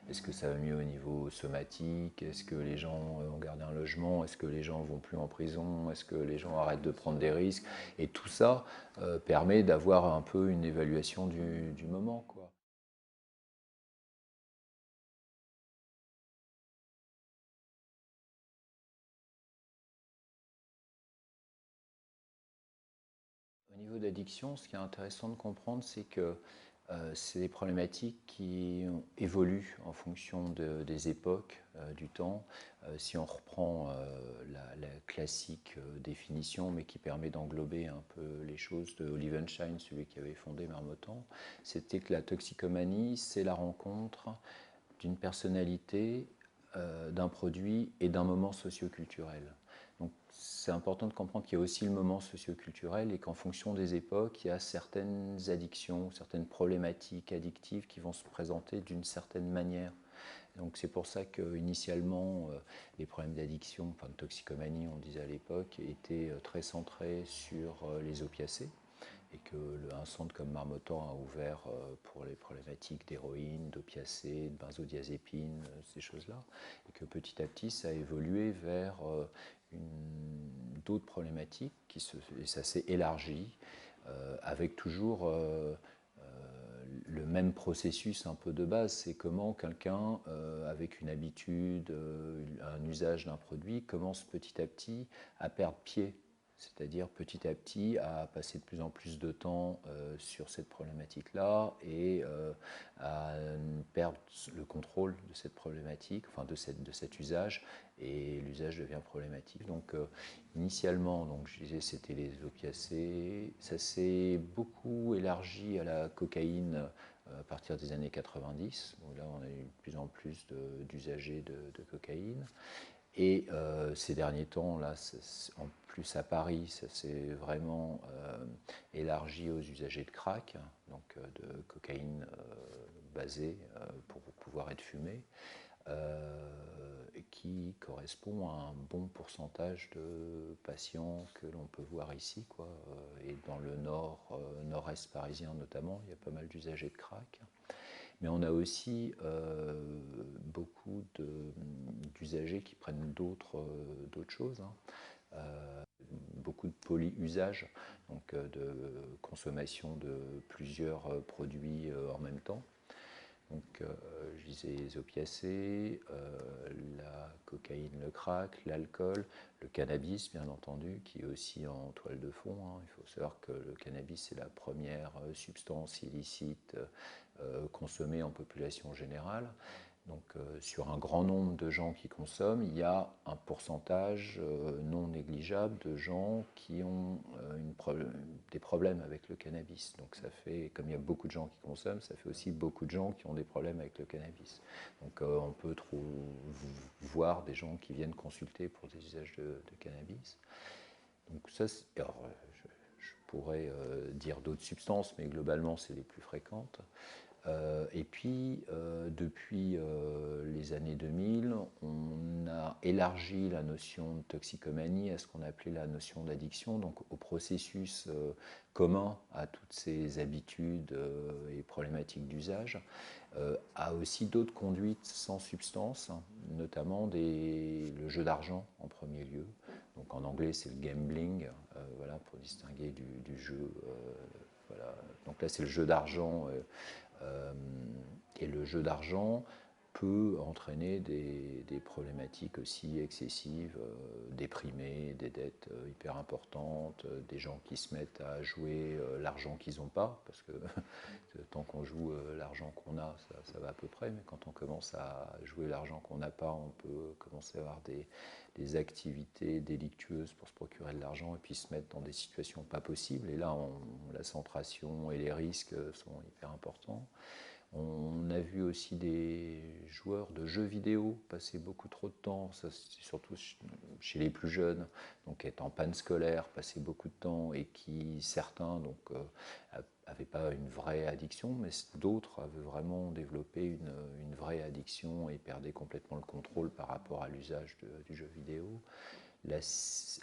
Est-ce que ça va mieux au niveau somatique? Est-ce que les gens ont gardé un logement? Est-ce que les gens vont plus en prison? Est-ce que les gens arrêtent de prendre des risques? Et tout ça permet d'avoir un peu une évaluation du moment, quoi. Au niveau d'addiction, ce qui est intéressant de comprendre, c'est que c'est des problématiques qui évoluent en fonction des époques, du temps. Si on reprend la classique définition, mais qui permet d'englober un peu les choses de Olivenstein, celui qui avait fondé Marmottan, c'était que la toxicomanie, c'est la rencontre d'une personnalité, d'un produit et d'un moment socioculturel. Donc c'est important de comprendre qu'il y a aussi le moment socioculturel et qu'en fonction des époques, il y a certaines addictions, certaines problématiques addictives qui vont se présenter d'une certaine manière. Donc c'est pour ça qu'initialement, les problèmes d'addiction, enfin de toxicomanie, on disait à l'époque, étaient très centrés sur les opiacés et qu'un centre comme Marmottan a ouvert pour les problématiques d'héroïne, d'opiacés, de benzodiazépines, ces choses-là, et que petit à petit ça a évolué vers d'autres problématiques et ça s'est élargi avec toujours le même processus un peu de base, c'est comment quelqu'un avec une habitude, un usage d'un produit commence petit à petit à perdre pied, c'est-à-dire petit à petit à passer de plus en plus de temps sur cette problématique-là et à perdre le contrôle de cette problématique, enfin de cet usage, et l'usage devient problématique. Donc initialement, donc, je disais, c'était les opiacés, ça s'est beaucoup élargi à la cocaïne à partir des années 90, où là on a eu de plus en plus d'usagers de cocaïne. Et ces derniers temps, là, en plus à Paris, ça s'est vraiment élargi aux usagers de crack, donc de cocaïne basée pour pouvoir être fumée, qui correspond à un bon pourcentage de patients que l'on peut voir ici, quoi. Et dans le nord-est parisien notamment, il y a pas mal d'usagers de crack. Mais on a aussi beaucoup d'usagers qui prennent d'autres choses, hein. Beaucoup de polyusage, donc de consommation de plusieurs produits en même temps. Donc, je disais les opiacés, la cocaïne, le crack, l'alcool, le cannabis, bien entendu, qui est aussi en toile de fond, hein. Il faut savoir que le cannabis est la première substance illicite consommée en population générale. Donc, sur un grand nombre de gens qui consomment, il y a un pourcentage non négligeable de gens qui ont des problèmes avec le cannabis. Donc, ça fait, comme il y a beaucoup de gens qui consomment, ça fait aussi beaucoup de gens qui ont des problèmes avec le cannabis. Donc, on peut voir des gens qui viennent consulter pour des usages de cannabis. Donc, ça, alors, je pourrais dire d'autres substances, mais globalement, c'est les plus fréquentes. Et puis, depuis les années 2000, on a élargi la notion de toxicomanie à ce qu'on appelait la notion d'addiction, donc au processus commun à toutes ces habitudes et problématiques d'usage, à aussi d'autres conduites sans substance, notamment le jeu d'argent en premier lieu. Donc en anglais, c'est le gambling, voilà, pour distinguer du jeu. Voilà. Donc là, c'est le jeu d'argent. Euh, et le jeu d'argent peut entraîner des problématiques aussi excessives, déprimées, des dettes hyper importantes, des gens qui se mettent à jouer l'argent qu'ils n'ont pas, parce que tant qu'on joue l'argent qu'on a, ça va à peu près, mais quand on commence à jouer l'argent qu'on n'a pas, on peut commencer à avoir des activités délictueuses pour se procurer de l'argent et puis se mettre dans des situations pas possibles. Et là, la centration et les risques sont hyper importants. On a vu aussi des joueurs de jeux vidéo passer beaucoup trop de temps, ça c'est surtout chez les plus jeunes, donc être en panne scolaire, passer beaucoup de temps et qui certains donc n'avaient pas une vraie addiction, mais d'autres avaient vraiment développé une vraie addiction et perdaient complètement le contrôle par rapport à l'usage du jeu vidéo.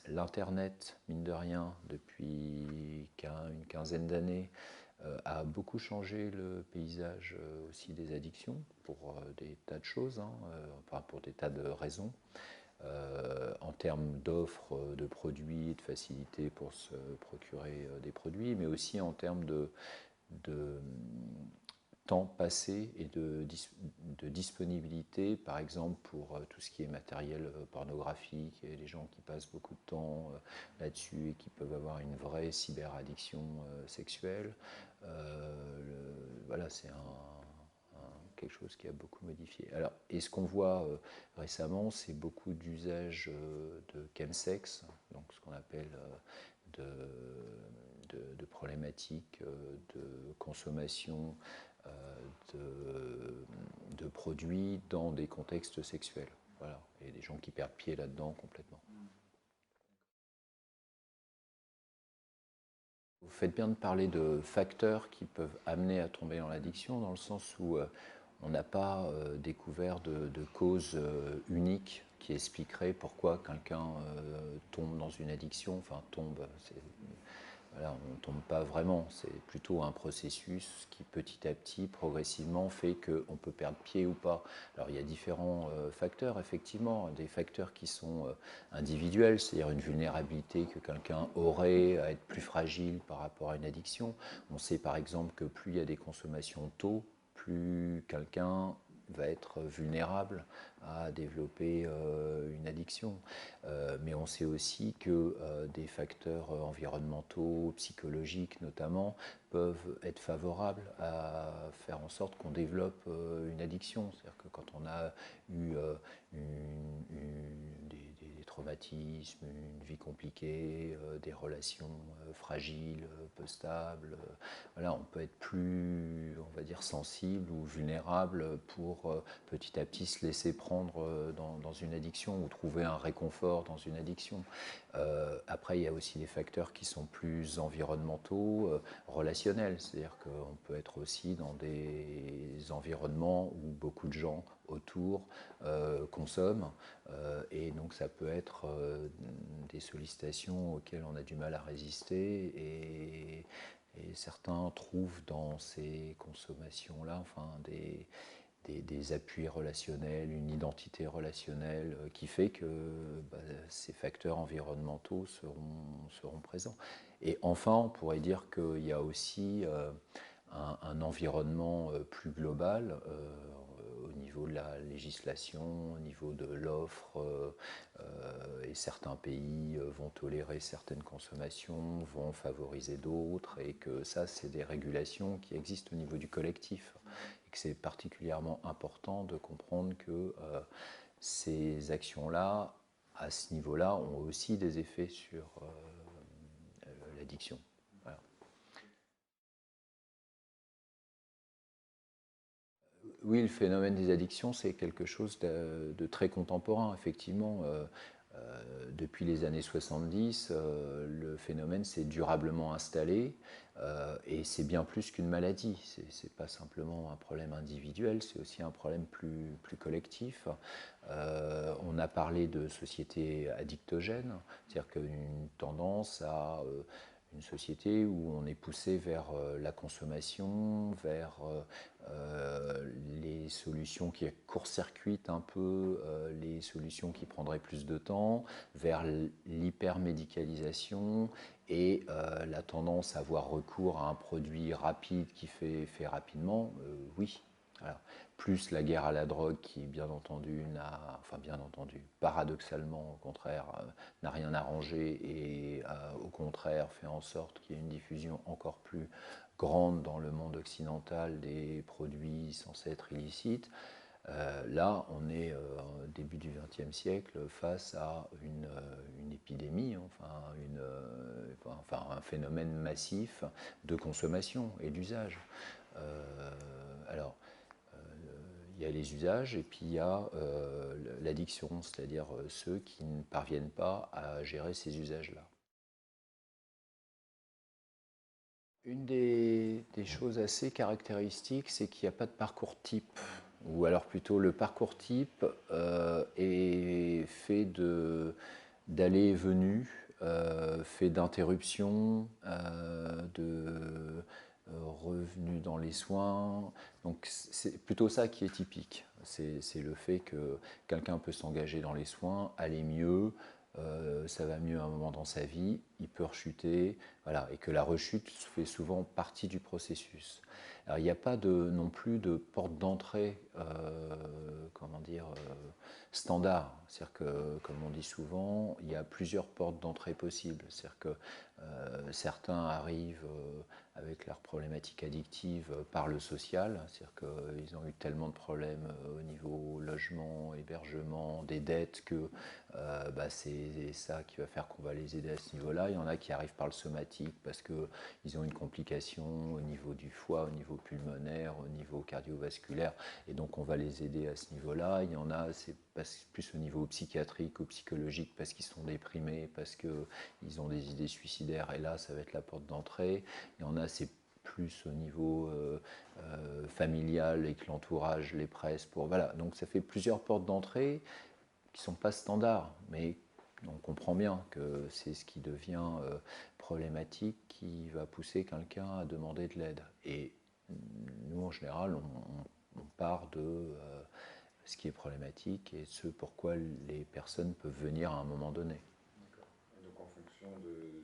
L'Internet, mine de rien, depuis une quinzaine d'années, a beaucoup changé le paysage aussi des addictions pour des tas de choses, hein, enfin pour des tas de raisons. En termes d'offres de produits et de facilité pour se procurer des produits, mais aussi en termes de temps passé et de disponibilité, par exemple pour tout ce qui est matériel pornographique, et les gens qui passent beaucoup de temps là-dessus et qui peuvent avoir une vraie cyberaddiction sexuelle. Voilà, c'est quelque chose qui a beaucoup modifié. Alors, et ce qu'on voit récemment, c'est beaucoup d'usage de chemsex, donc ce qu'on appelle de problématiques de consommation de produits dans des contextes sexuels. Voilà. Et des gens qui perdent pied là-dedans complètement. Vous faites bien de parler de facteurs qui peuvent amener à tomber dans l'addiction, dans le sens où on n'a pas découvert de cause unique qui expliquerait pourquoi quelqu'un tombe dans une addiction. Enfin, tombe, voilà, on ne tombe pas vraiment, c'est plutôt un processus qui petit à petit, progressivement, fait qu'on peut perdre pied ou pas. Alors il y a différents facteurs, effectivement, des facteurs qui sont individuels, c'est-à-dire une vulnérabilité que quelqu'un aurait à être plus fragile par rapport à une addiction. On sait par exemple que plus il y a des consommations tôt, plus quelqu'un va être vulnérable à développer une addiction. Mais on sait aussi que des facteurs environnementaux, psychologiques notamment, peuvent être favorables à faire en sorte qu'on développe une addiction. C'est-à-dire que quand on a eu des traumatismes, une vie compliquée, des relations fragiles, peu stables, voilà, on peut être plus, on va dire, sensible ou vulnérable pour petit à petit se laisser prendre dans une addiction ou trouver un réconfort dans une addiction. Après, il y a aussi des facteurs qui sont plus environnementaux, relationnels, c'est-à-dire qu'on peut être aussi dans des environnements où beaucoup de gens autour consomment, et donc ça peut être des sollicitations auxquelles on a du mal à résister, et certains trouvent dans ces consommations-là enfin, des appuis relationnels, une identité relationnelle qui fait que bah, ces facteurs environnementaux seront présents. Et enfin, on pourrait dire qu'il y a aussi un environnement plus global au niveau de la législation, au niveau de l'offre, et certains pays vont tolérer certaines consommations, vont favoriser d'autres, et que ça, c'est des régulations qui existent au niveau du collectif. Et que c'est particulièrement important de comprendre que ces actions-là, à ce niveau-là, ont aussi des effets sur l'addiction. Voilà. Oui, le phénomène des addictions, c'est quelque chose de très contemporain, effectivement. Depuis les années 70, le phénomène s'est durablement installé, et c'est bien plus qu'une maladie. C'est pas simplement un problème individuel, c'est aussi un problème plus collectif. On a parlé de société addictogène, c'est-à-dire qu'une tendance à une société où on est poussé vers la consommation, vers les solutions qui court-circuitent un peu les solutions qui prendraient plus de temps, vers l'hypermédicalisation et la tendance à avoir recours à un produit rapide qui fait rapidement, oui. Alors, plus la guerre à la drogue qui, bien entendu, enfin bien entendu, paradoxalement, au contraire, n'a rien arrangé et au contraire fait en sorte qu'il y ait une diffusion encore plus grande dans le monde occidental des produits censés être illicites. Là, on est au début du XXe siècle face à une épidémie, enfin un phénomène massif de consommation et d'usage. Alors, il y a les usages et puis il y a l'addiction, c'est-à-dire ceux qui ne parviennent pas à gérer ces usages-là. Une des choses assez caractéristiques, c'est qu'il n'y a pas de parcours type, ou alors plutôt le parcours type est fait d'allées et venues, fait d'interruptions, revenu dans les soins. Donc c'est plutôt ça qui est typique. C'est le fait que quelqu'un peut s'engager dans les soins, aller mieux, ça va mieux à un moment dans sa vie, il peut rechuter, voilà, et que la rechute fait souvent partie du processus. Alors il n'y a pas non plus de porte d'entrée, comment dire, standard. C'est-à-dire que, comme on dit souvent, il y a plusieurs portes d'entrée possibles. C'est-à-dire que certains arrivent avec leurs problématiques addictives par le social, c'est-à-dire qu'ils ont eu tellement de problèmes au niveau logement, hébergement, des dettes que c'est ça qui va faire qu'on va les aider à ce niveau-là. Il y en a qui arrivent par le somatique parce qu'ils ont une complication au niveau du foie, au niveau pulmonaire, au niveau cardiovasculaire, et donc on va les aider à ce niveau-là. Il y en a, c'est plus au niveau psychiatrique ou psychologique parce qu'ils sont déprimés, parce qu'ils ont des idées suicidaires, et là ça va être la porte d'entrée. Il y en a, c'est plus au niveau familial, avec l'entourage, les presses, voilà. Donc ça fait plusieurs portes d'entrée qui ne sont pas standards, mais on comprend bien que c'est ce qui devient problématique, qui va pousser quelqu'un à demander de l'aide. Et nous, en général, on part de ce qui est problématique et ce pourquoi les personnes peuvent venir à un moment donné. D'accord. Donc en fonction de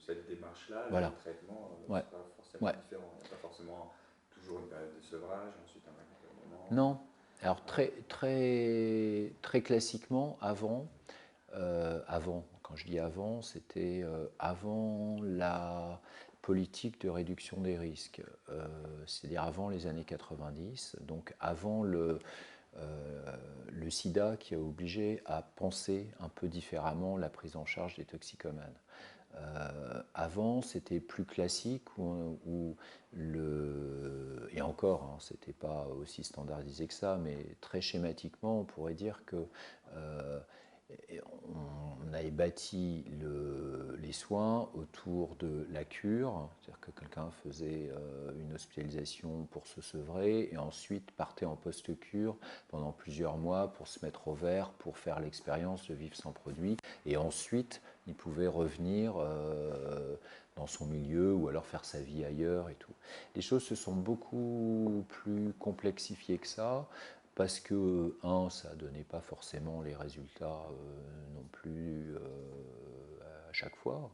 cette démarche-là, Voilà. le traitement Ouais. sera forcément Ouais. différent. Il n'y a pas forcément toujours une période de sevrage, ensuite un accompagnement. Non. Alors très classiquement, quand je dis avant, c'était avant la politique de réduction des risques, c'est-à-dire avant les années 90, donc avant le sida qui a obligé à penser un peu différemment la prise en charge des toxicomanes. Avant, c'était plus classique et encore, hein, c'était pas aussi standardisé que ça, mais très schématiquement, on pourrait dire que euh, on avait bâti les soins autour de la cure, c'est-à-dire que quelqu'un faisait une hospitalisation pour se sevrer et ensuite partait en post-cure pendant plusieurs mois pour se mettre au vert, pour faire l'expérience de vivre sans produit, et ensuite il pouvait revenir dans son milieu ou alors faire sa vie ailleurs et tout. Les choses se sont beaucoup plus complexifiées que ça parce que, ça ne donnait pas forcément les résultats non plus à chaque fois.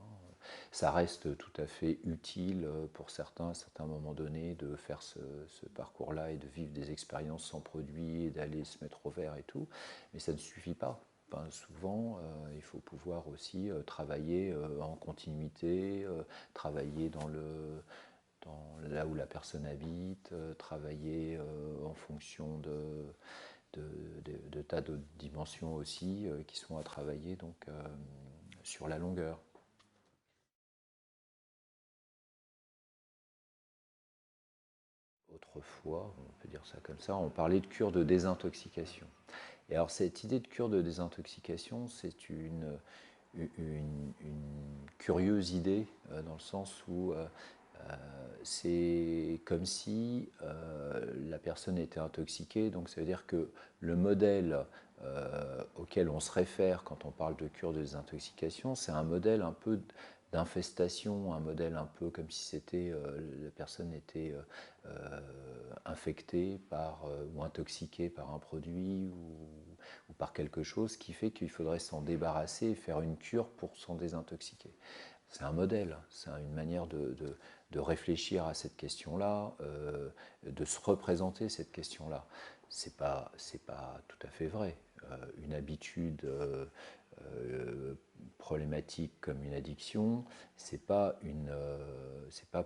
Ça reste tout à fait utile pour certains, à certains moments donnés, de faire ce parcours-là et de vivre des expériences sans produit et d'aller se mettre au vert et tout, mais ça ne suffit pas. Ben, souvent, il faut pouvoir aussi travailler en continuité, travailler là où la personne habite, travailler en fonction de tas de dimensions aussi qui sont à travailler donc, sur la longueur. Autrefois, on peut dire ça comme ça, on parlait de cure de désintoxication. Et alors cette idée de cure de désintoxication, c'est une curieuse idée dans le sens où c'est comme si la personne était intoxiquée, donc ça veut dire que le modèle auquel on se réfère quand on parle de cure de désintoxication, c'est un modèle un peu d'infestation, un modèle un peu comme si la personne était infectée ou intoxiquée par un produit ou par quelque chose qui fait qu'il faudrait s'en débarrasser et faire une cure pour s'en désintoxiquer. C'est un modèle, c'est une manière de réfléchir à cette question-là, de se représenter cette question-là. C'est pas tout à fait vrai. Une habitude problématique comme une addiction, c'est pas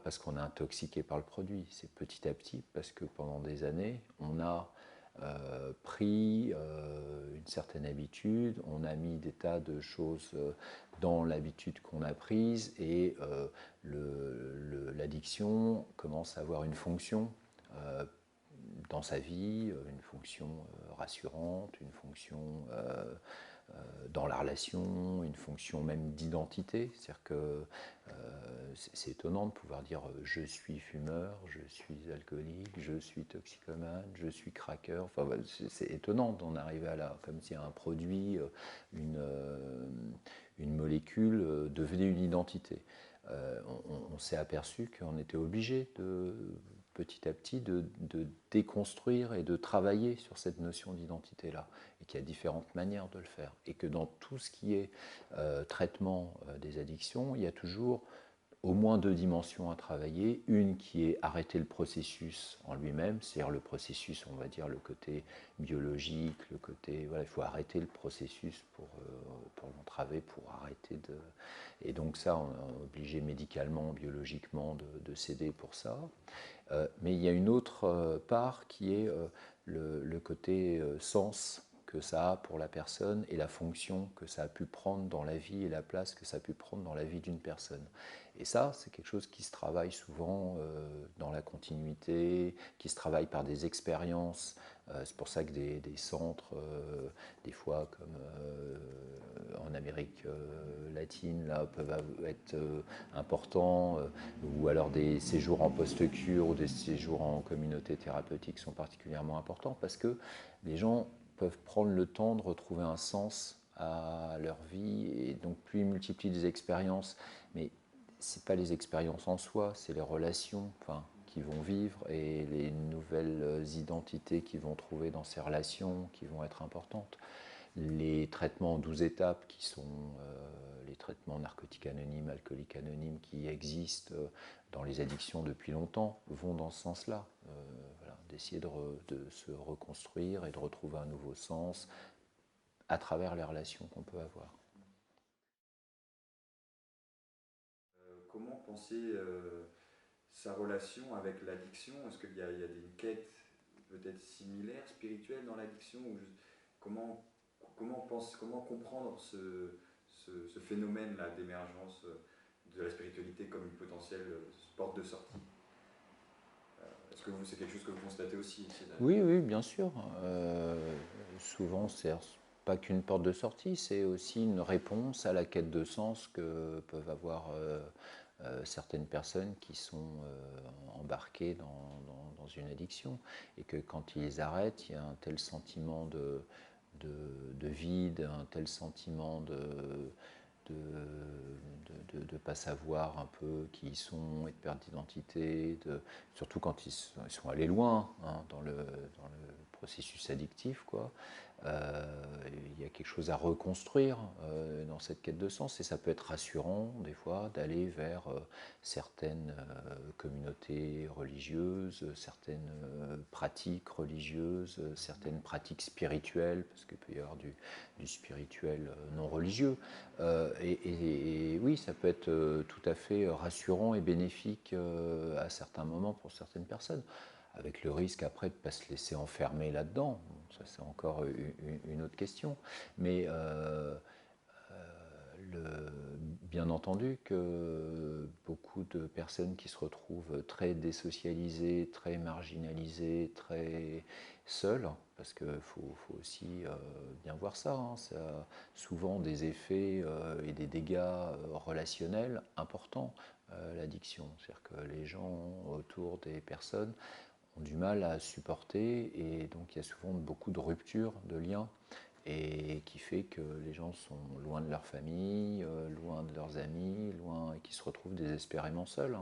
parce qu'on est intoxiqué par le produit, c'est petit à petit parce que pendant des années, on a pris une certaine habitude, on a mis des tas de choses dans l'habitude qu'on a prise et l'addiction commence à avoir une fonction dans sa vie, une fonction rassurante, une fonction dans la relation, une fonction même d'identité. C'est-à-dire que c'est étonnant de pouvoir dire je suis fumeur, je suis alcoolique, je suis toxicomane, je suis craqueur. Enfin, c'est étonnant d'en arriver à là, comme si un produit, une molécule devenait une identité. on s'est aperçu qu'on était obligé petit à petit de déconstruire et de travailler sur cette notion d'identité-là, et qu'il y a différentes manières de le faire, et que dans tout ce qui est traitement des addictions, il y a toujours au moins deux dimensions à travailler. Une qui est arrêter le processus en lui-même, c'est-à-dire le processus, on va dire le côté biologique, le côté, voilà, il faut arrêter le processus pour l'entraver, pour arrêter de... Et donc ça, on est obligé médicalement, biologiquement de céder pour ça. Mais il y a une autre part qui est le côté sens que ça a pour la personne et la fonction que ça a pu prendre dans la vie et la place que ça a pu prendre dans la vie d'une personne. Et ça, c'est quelque chose qui se travaille souvent dans la continuité, qui se travaille par des expériences. C'est pour ça que des centres, des fois comme en Amérique latine, là, peuvent être importants, ou alors des séjours en post-cure ou des séjours en communauté thérapeutique sont particulièrement importants parce que les gens peuvent prendre le temps de retrouver un sens à leur vie, et donc plus ils multiplient des expériences, mais c'est pas les expériences en soi, c'est les relations, enfin, qu'ils vont vivre et les nouvelles identités qu'ils vont trouver dans ces relations qui vont être importantes. Les traitements en 12 étapes qui sont les traitements narcotiques anonymes, alcooliques anonymes qui existent dans les addictions depuis longtemps vont dans ce sens-là. Voilà, d'essayer de se reconstruire et de retrouver un nouveau sens à travers les relations qu'on peut avoir. Comment penser sa relation avec l'addiction? Est-ce qu'il y a des quêtes peut-être similaires, spirituelles dans l'addiction? Comment, comment comprendre ce phénomène-là d'émergence de la spiritualité comme une potentielle porte de sortie? Est-ce que c'est quelque chose que vous constatez aussi? Oui, oui, bien sûr. Souvent, c'est pas qu'une porte de sortie, c'est aussi une réponse à la quête de sens que peuvent avoir certaines personnes qui sont embarquées dans une addiction. Et que quand ils arrêtent, il y a un tel sentiment de vide, un tel sentiment de ne pas savoir un peu qui ils sont et de perte d'identité, surtout quand ils sont allés loin hein, dans le processus addictif, quoi. Il y a quelque chose à reconstruire dans cette quête de sens, et ça peut être rassurant des fois d'aller vers certaines communautés religieuses, certaines pratiques religieuses, certaines pratiques spirituelles, parce qu'il peut y avoir du spirituel non religieux. Et oui, ça peut être tout à fait rassurant et bénéfique à certains moments pour certaines personnes, avec le risque après de ne pas se laisser enfermer là-dedans. Ça, c'est encore une autre question. Mais bien entendu que beaucoup de personnes qui se retrouvent très désocialisées, très marginalisées, très seules, parce qu'il faut aussi bien voir ça, hein, ça a souvent des effets et des dégâts relationnels importants, l'addiction. C'est-à-dire que les gens autour des personnes ont du mal à supporter, et donc il y a souvent beaucoup de ruptures de liens, et qui fait que les gens sont loin de leur famille, loin de leurs amis, loin, et qui se retrouvent désespérément seuls.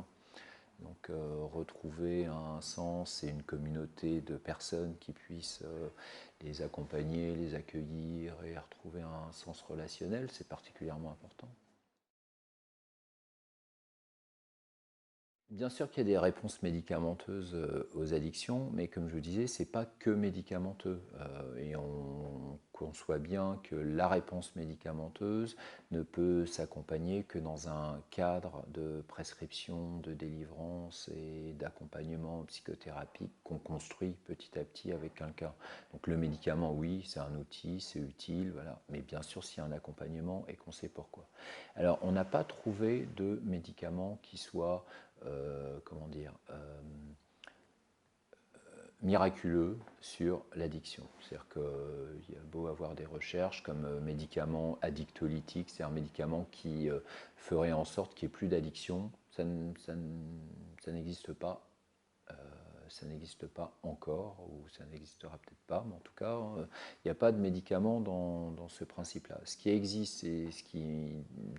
Donc retrouver un sens et une communauté de personnes qui puissent les accompagner, les accueillir et retrouver un sens relationnel, c'est particulièrement important. Bien sûr qu'il y a des réponses médicamenteuses aux addictions, mais comme je vous disais, ce n'est pas que médicamenteux. Et on conçoit bien que la réponse médicamenteuse ne peut s'accompagner que dans un cadre de prescription, de délivrance et d'accompagnement psychothérapique qu'on construit petit à petit avec quelqu'un. Donc le médicament, oui, c'est un outil, c'est utile, voilà. Mais bien sûr, s'il y a un accompagnement et qu'on sait pourquoi. Alors, on n'a pas trouvé de médicament qui soit comment dire, miraculeux sur l'addiction. C'est-à-dire qu'il y a beau avoir des recherches comme médicaments addictolytiques, c'est un médicament qui ferait en sorte qu'il n'y ait plus d'addiction, ça n'existe pas ça n'existe pas encore, ou ça n'existera peut-être pas, mais en tout cas, il n'y a pas de médicaments dans ce principe-là. Ce qui existe et ce qui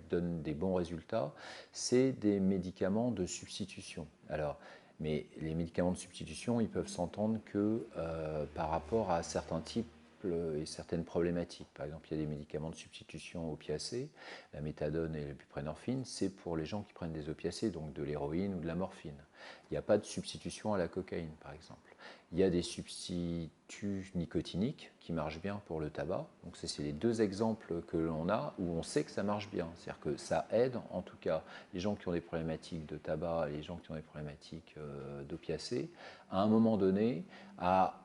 donne des bons résultats, c'est des médicaments de substitution. Alors, mais les médicaments de substitution, ils peuvent s'entendre que par rapport à certains types et certaines problématiques. Par exemple, il y a des médicaments de substitution opiacés, la méthadone et la buprenorphine, c'est pour les gens qui prennent des opiacés, donc de l'héroïne ou de la morphine. Il n'y a pas de substitution à la cocaïne, par exemple. Il y a des substituts nicotiniques qui marchent bien pour le tabac. Donc c'est les deux exemples que l'on a où on sait que ça marche bien. C'est-à-dire que ça aide, en tout cas, les gens qui ont des problématiques de tabac et les gens qui ont des problématiques d'opiacés, à un moment donné, à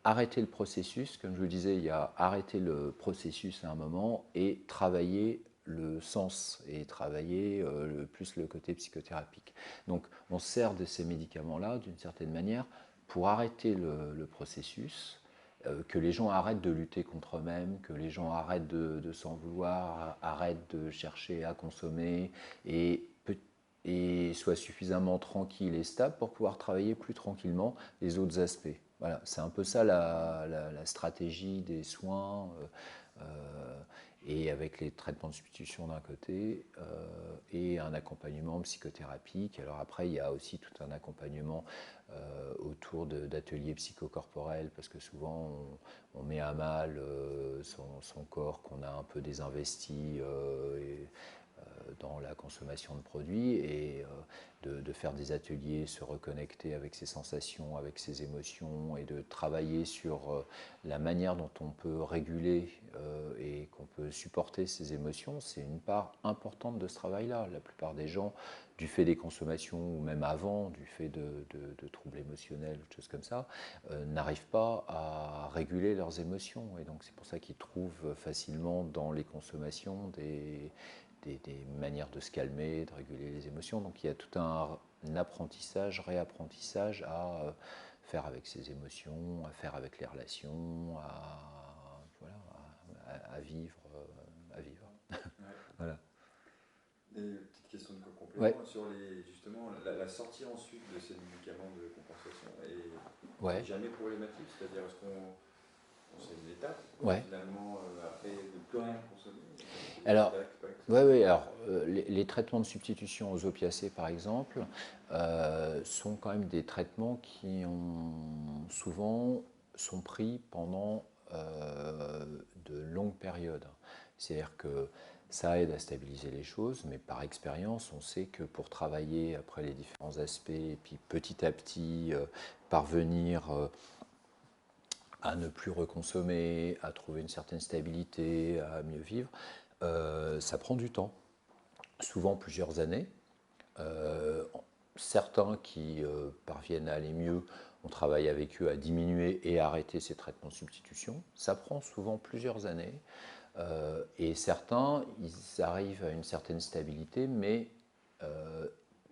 arrêter le processus, comme je vous le disais, il y a arrêter le processus à un moment et travailler le sens et travailler plus le côté psychothérapique. Donc on sert de ces médicaments-là d'une certaine manière pour arrêter le processus, que les gens arrêtent de lutter contre eux-mêmes, que les gens arrêtent de s'en vouloir, arrêtent de chercher à consommer et soient suffisamment tranquilles et stables pour pouvoir travailler plus tranquillement les autres aspects. Voilà, c'est un peu ça la stratégie des soins, et avec les traitements de substitution d'un côté et un accompagnement psychothérapique. Alors après, il y a aussi tout un accompagnement autour d'ateliers psychocorporels, parce que souvent on met à mal son corps qu'on a un peu désinvesti dans la consommation de produits, et de faire des ateliers, se reconnecter avec ses sensations, avec ses émotions, et de travailler sur la manière dont on peut réguler et qu'on peut supporter ses émotions. C'est une part importante de ce travail-là. La plupart des gens, du fait des consommations, ou même avant, du fait de troubles émotionnels, de choses comme ça, n'arrivent pas à réguler leurs émotions. Et donc c'est pour ça qu'ils trouvent facilement dans les consommations des manières de se calmer, de réguler les émotions. Donc il y a tout un apprentissage, réapprentissage à faire avec ses émotions, à faire avec les relations, voilà, à vivre. À vivre. Ouais. Voilà. Et petite question de complément Ouais. sur justement la sortie ensuite de ces médicaments de compensation Ouais. est jamais problématique, c'est-à-dire est-ce qu'on c'est une étape Ouais. finalement après de plus rien consommer. Alors, alors les traitements de substitution aux opiacés, par exemple, sont quand même des traitements qui souvent sont pris pendant de longues périodes. C'est-à-dire que ça aide à stabiliser les choses, mais par expérience, on sait que pour travailler après les différents aspects, et puis petit à petit parvenir à ne plus reconsommer, à trouver une certaine stabilité, à mieux vivre, ça prend du temps, souvent plusieurs années. Euh, Certains qui parviennent à aller mieux, on travaille avec eux à diminuer et arrêter ces traitements de substitution. Ça prend souvent plusieurs années. Et certains, ils arrivent à une certaine stabilité, mais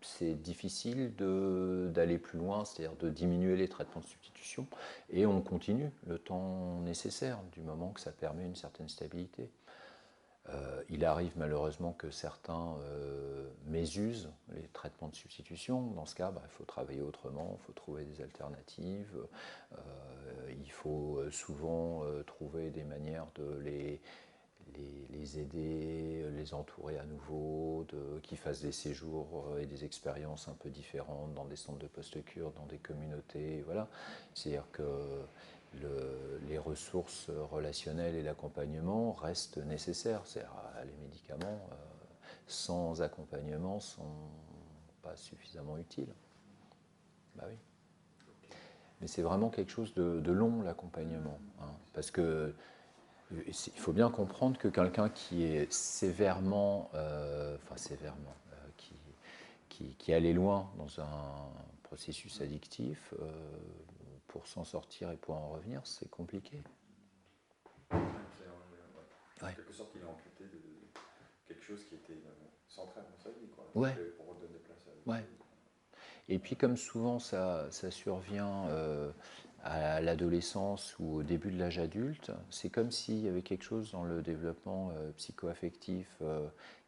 c'est difficile d'aller plus loin, c'est-à-dire de diminuer les traitements de substitution, et on continue le temps nécessaire, du moment que ça permet une certaine stabilité. Il arrive malheureusement que certains mésusent les traitements de substitution. Dans ce cas, il faut travailler autrement, il faut trouver des alternatives, il faut souvent trouver des manières de les aider, les entourer à nouveau, qu'ils fassent des séjours et des expériences un peu différentes dans des centres de post-cure, dans des communautés. Voilà. C'est-à-dire que les ressources relationnelles et l'accompagnement restent nécessaires. Les médicaments sans accompagnement sont pas suffisamment utiles. Bah oui. Mais c'est vraiment quelque chose de long, l'accompagnement. Hein, parce que il faut bien comprendre que quelqu'un qui est sévèrement, qui est allé loin dans un processus addictif, pour s'en sortir et pour en revenir, c'est compliqué. En quelque sorte, il est amputé de quelque chose qui était central dans sa vie, quoi. Ouais. Pour redonner place à Ouais. Et puis comme souvent ça survient à l'adolescence ou au début de l'âge adulte, c'est comme s'il y avait quelque chose dans le développement psychoaffectif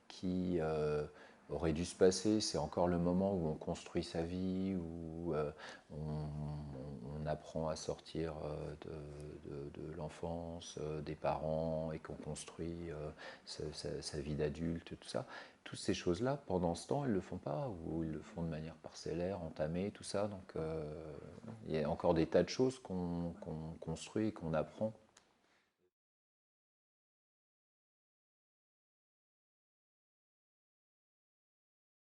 qui aurait dû se passer. C'est encore le moment où on construit sa vie, où on apprend à sortir de l'enfance, des parents, et qu'on construit sa vie d'adulte, tout ça. Toutes ces choses-là, pendant ce temps, ils ne le font pas, ou ils le font de manière parcellaire, entamée, tout ça. Donc il y a encore des tas de choses qu'on construit et qu'on apprend